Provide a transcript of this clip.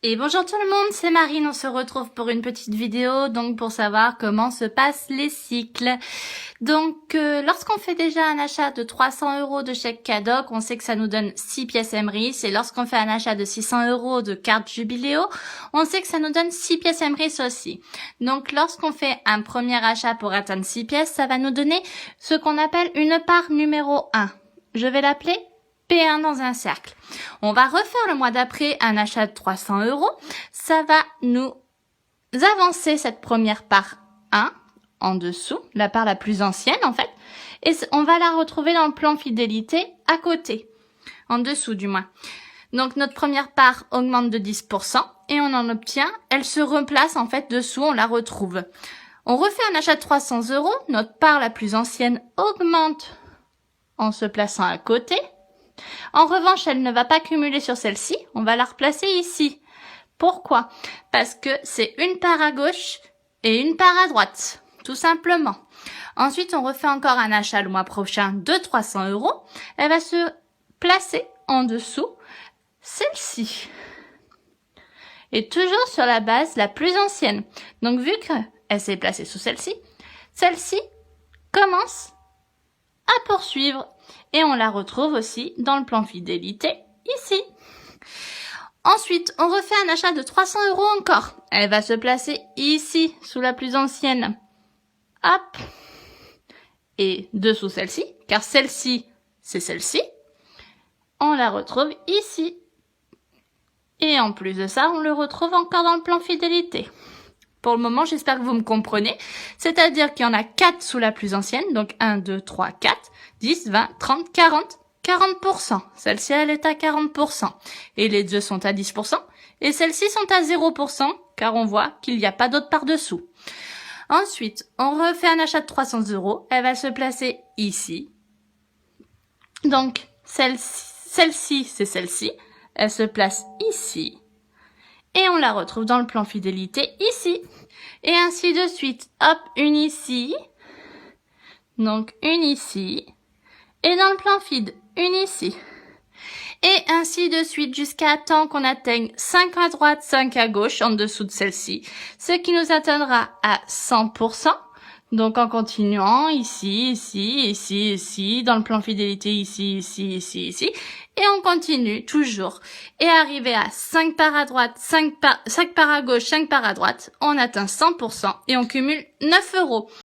Et bonjour tout le monde, c'est Marine, on se retrouve pour une petite vidéo donc pour savoir comment se passent les cycles. Donc lorsqu'on fait déjà un achat de 300 € de chèque cadeau, on sait que ça nous donne 6 pièces Emery, et lorsqu'on fait un achat de 600 € de carte Jubiléo, on sait que ça nous donne 6 pièces Emery aussi. Donc lorsqu'on fait un premier achat pour atteindre 6 pièces, ça va nous donner ce qu'on appelle une part numéro 1. Je vais l'appeler P1 dans un cercle. On va refaire le mois d'après un achat de 300 €. Ça va nous avancer cette première part 1 en dessous, la part la plus ancienne en fait. Et on va la retrouver dans le plan fidélité à côté, en dessous du moins. Donc notre première part augmente de 10% et on en obtient, elle se replace en fait dessous, on la retrouve. On refait un achat de 300 €, notre part la plus ancienne augmente en se plaçant à côté. En revanche, elle ne va pas cumuler sur celle-ci, on va la replacer ici. Pourquoi? Parce que c'est une part à gauche et une part à droite, tout simplement. Ensuite, on refait encore un achat le mois prochain de 300 €. Elle va se placer en dessous celle-ci. Et toujours sur la base la plus ancienne. Donc vu qu'elle s'est placée sous celle-ci, celle-ci commence à poursuivre. Et on la retrouve aussi dans le plan fidélité, ici. Ensuite, on refait un achat de 300 € encore. Elle va se placer ici, sous la plus ancienne. Hop. Et dessous celle-ci, car celle-ci, c'est celle-ci. On la retrouve ici. Et en plus de ça, on le retrouve encore dans le plan fidélité. Pour le moment, j'espère que vous me comprenez. C'est-à-dire qu'il y en a 4 sous la plus ancienne. Donc 1, 2, 3, 4, 10, 20, 30, 40. 40%. Celle-ci, elle est à 40%. Et les deux sont à 10%. Et celles-ci sont à 0%, car on voit qu'il n'y a pas d'autre par-dessous. Ensuite, on refait un achat de 300 €. Elle va se placer ici. Donc, celle-ci, c'est celle-ci. Elle se place ici. Et on la retrouve dans le plan fidélité ici. Et ainsi de suite. Hop, une ici. Donc, une ici. Et dans le plan fid, une ici. Et ainsi de suite jusqu'à temps qu'on atteigne 5 à droite, 5 à gauche, en dessous de celle-ci. Ce qui nous atteindra à 100%. Donc en continuant, ici, ici, ici, ici, dans le plan fidélité, ici, ici, ici, ici. Et on continue toujours. Et arrivé à 5 parts à droite, 5 parts à gauche, 5 parts à droite, on atteint 100% et on cumule 9 €.